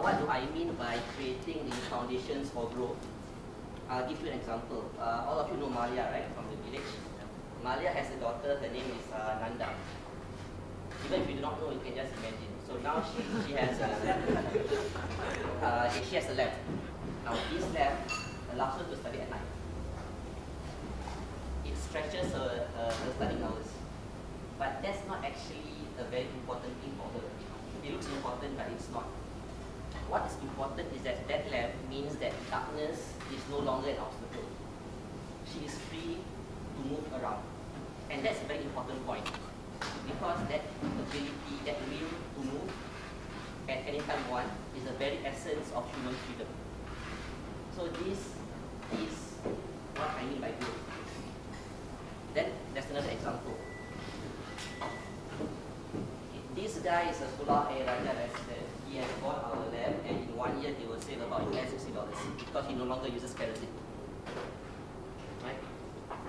What do I mean by creating the foundations for growth? I'll give you an example. All of you know Malia, right, from the village? Malia has a daughter, her name is Nanda. Even if you do not know, you can just imagine. So now she has a lab. Now this lab allows her to study at night. It stretches her studying hours. But that's not actually a very important thing for her. It looks important, but it's not. What is important is that that lab means that darkness is no longer an obstacle. She is free to move around. And that's a very important point. Because that ability, that will to move at any time one is the very essence of human freedom. So this is what I mean by growth. Then there's another example. This guy is a Pulau Air Raja resident. He has bought our lab, and in 1 year he will save about $60 because he no longer uses kerosene. Right?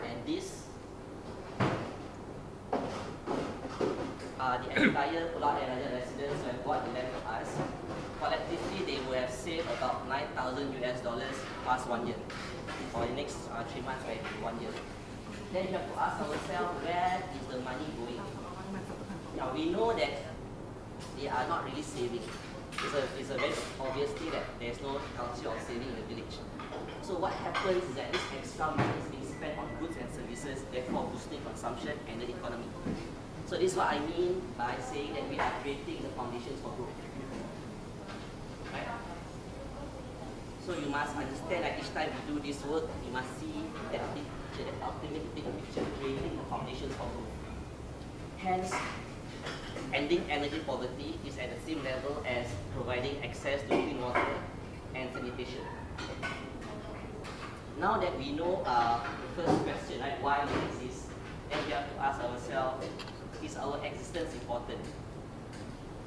And this, the entire Pulau Air Raja residents who have bought the lab from us, collectively they will have saved about $9,000 past 1 year, for the next 3 months, right? 1 year. Then we have to ask ourselves, where is the money going? Now we know that they are not really saving. It's a very obvious thing that there's no culture of saving in the village. So what happens is that this extra money is being spent on goods and services, therefore boosting consumption and the economy. So this is what I mean by saying that we are creating the foundations for growth. Right? So you must understand that each time we do this work, you must see that picture, that ultimate big picture, creating the foundations for growth. Hence, ending energy poverty is at the same level as providing access to clean water and sanitation. Now that we know the first question, right, why we exist, then we have to ask ourselves, is our existence important?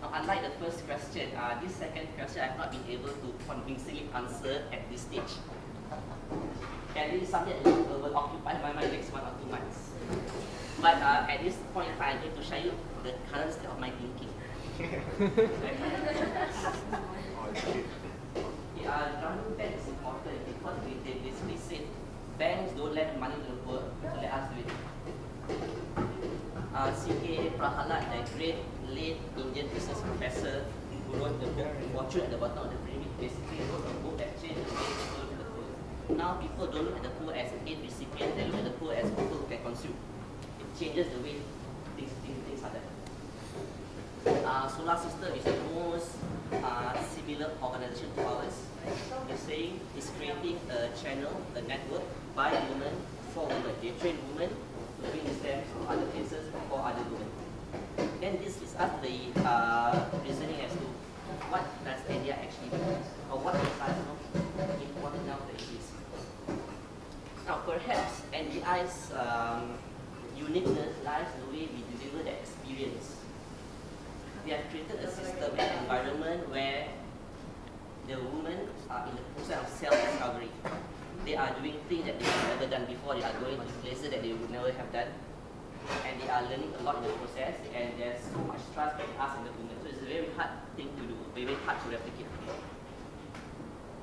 Now, unlike the first question, this second question I have not been able to convincingly answer at this stage. And this is something that will occupy my mind next 1 or 2 months. But at this point in time, I'm going to show you the current state of my thinking. Government bank is important because they basically said banks don't lend money to the poor, so let us do it. C.K. Prahalad, the great late Indian business professor who wrote the book Fortune at the Bottom of the Pyramid, basically wrote a book that changed the way people look at the poor. Now people don't look at the poor as aid recipients, they look at the poor as people who can consume. It changes the way things are done. Solar System is the most similar organization to ours. The saying is creating a channel, a network by women for women. they train women to bring the stamps to other places for other women. Then this is us the reasoning as to what does India actually do, or what is us important now that it is. Now perhaps NDI's uniqueness lies in the way we deliver the experience. We have created a system and environment where the women are in the process of self-discovery. They are doing things that they have never done before. They are going to places that they would never have done. And they are learning a lot in the process. And there's so much trust between us and the women. So it's a very hard thing to do, very hard to replicate.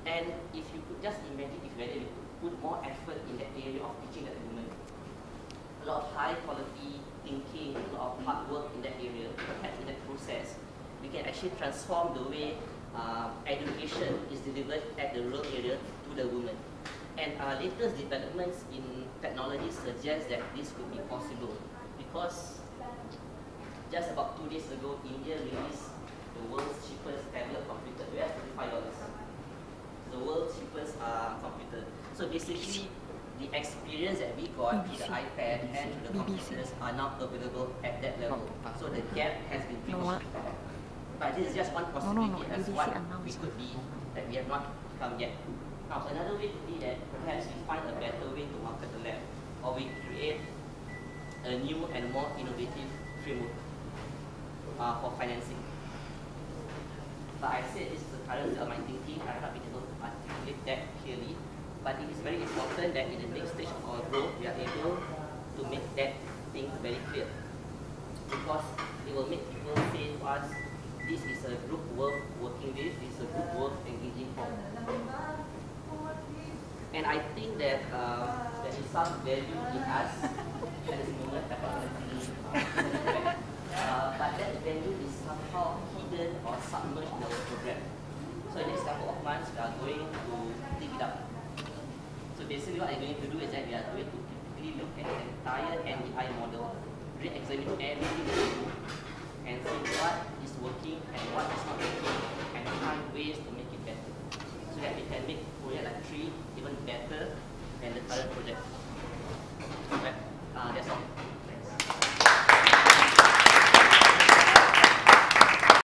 And if you could just imagine if whether we could put more effort in that area of teaching that women, a lot of high quality thinking, a lot of hard work in that area, perhaps in that process, we can actually transform the way education is delivered at the rural area to the women. And latest developments in technology suggest that this could be possible, because just about 2 days ago, India released the world's cheapest tablet computer. We have $35. The world's cheapest computer. So basically, the experience that we got with the iPad and the computers are not available at that level. So the gap has been bridged. But this is just one possibility as what we could be that we have not come yet. Now another way could be that perhaps we find a better way to market the lab, or we create a new and more innovative framework for financing. But I said this is the current of my thinking. I have not been able to articulate that clearly. But it is very important that in the next stage of our growth, we are able to make that thing very clear. Because it will make people say to us, this is a group worth working with, this is a group worth engaging for. And I think that there is some value in us at this moment, but that value is somehow hidden or submerged in our program. So in the next couple of months, we are going to dig it up. So basically what I'm going to do is that we are going to critically look at the entire NDI model, re-examine everything that we do, and see what is working and what is not working, and find ways to make it better, so that we can make project like 3 even better than the current project.